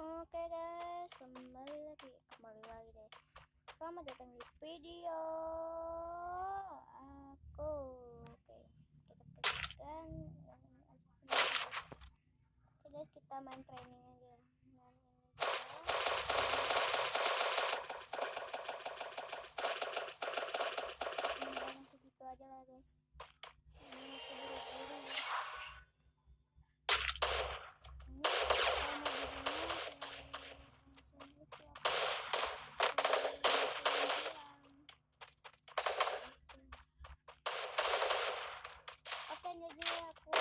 Oke guys, kembali lagi deh. Selamat datang di video aku. Oke, kita pastikan. Oke guys, kita main training aja. Segitu aja lah guys. Ini aku buru-buru. Oke, jadi aku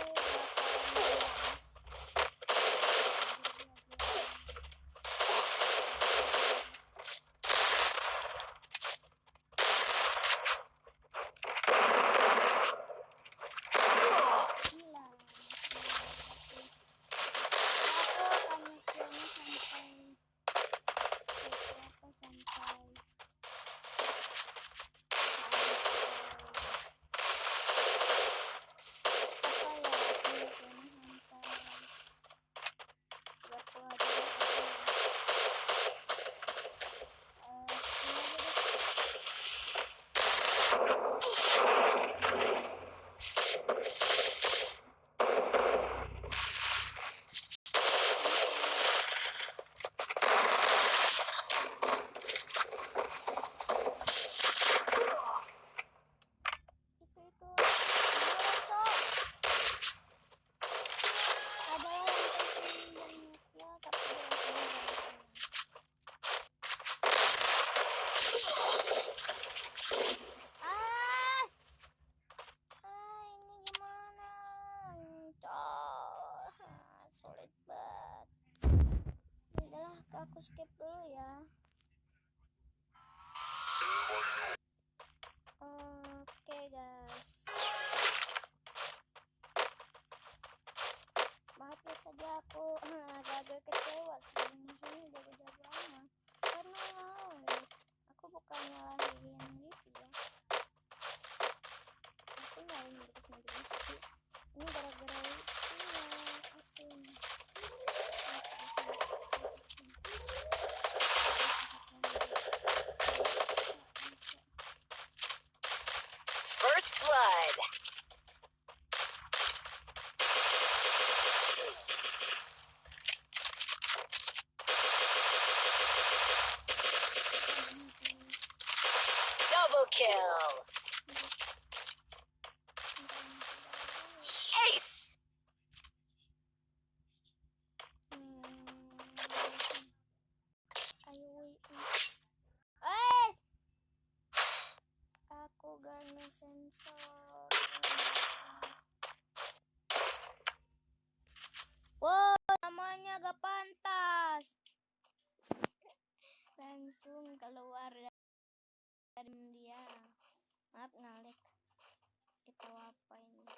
sulit banget. Udahlah, aku skip dulu ya. Oke guys, maaf ya tadi aku agak kecewa sih, musuhnya jago-jago amat. Karena aku bukan nyalahin gitu ya, aku nyalahin diri sendiri. Tapi ini gara-gara First blood. Double kill. Ace. aku gak sensor. Wow, namanya gak pantas. Langsung keluar dari dia. Maaf ngalek. Itu apa ini?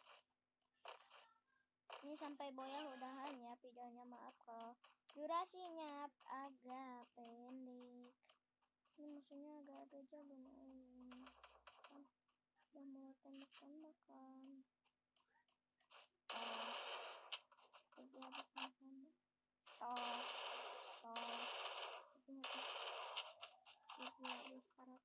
Ini sampai boya udahan ya videonya. Maaf kalau durasinya agak pendek. Ini musuhnya agak jago nih. Udah mulai tembak-tembakan. Jadi habis sama.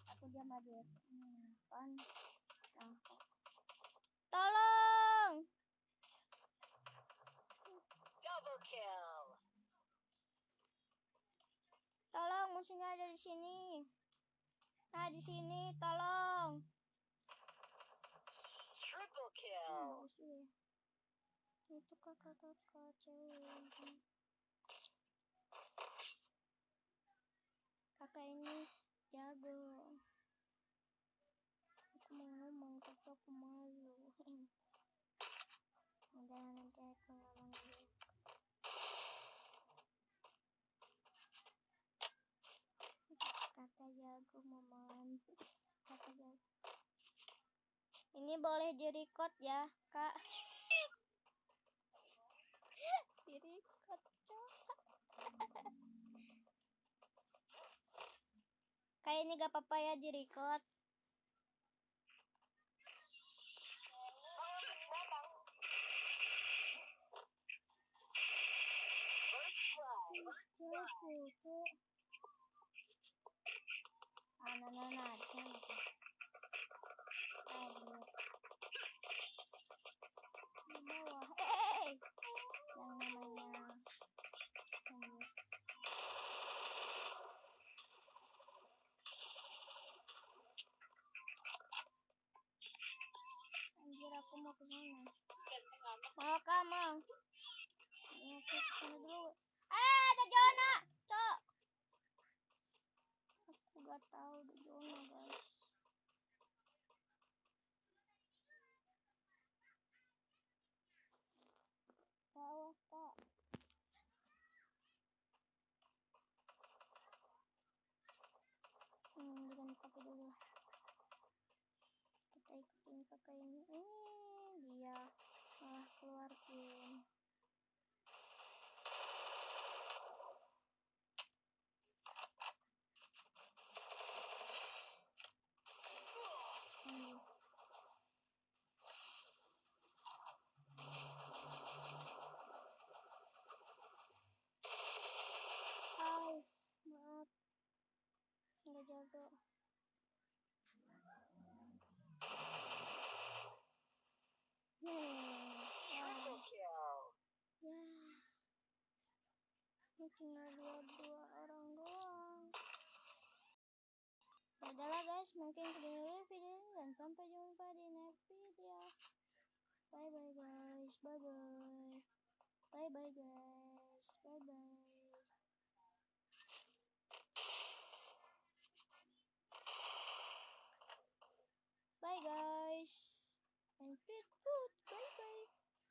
Aku diam aja. Kan? Tolong! Double kill. Tolong, musuhnya ada di sini. Nah, di sini, tolong. Triple kill. Itu kakak-kakak cewek. Kakak ini jago. Aku mau ngomong tapi aku malu. Udah, nanti aku ngomong dulu. Kakak jago, Momon. Kakak jago. Ini Ini boleh direcord ya, Kak. Direcord, coba. Kayaknya gak apa-apa ya direcord. First blood. Aduh. Di bawah. Yang namanya anjir, aku mau ke sana. Mau kamu? Mau ke sana dulu. Ada zona, cok. Aku gak tahu di zona, guys. Awas, Kak. Jangan pakai dulu. Kita ikutin kakak ini. Dia malah keluar tim. Maaf, nggak jaga. Triple kill. Ini cuma dua orang doang. Udahlah guys, mungkin segini dulu video ini dan sampai jumpa di next video. Bye bye guys, bye bye. Bye bye guys, bye bye.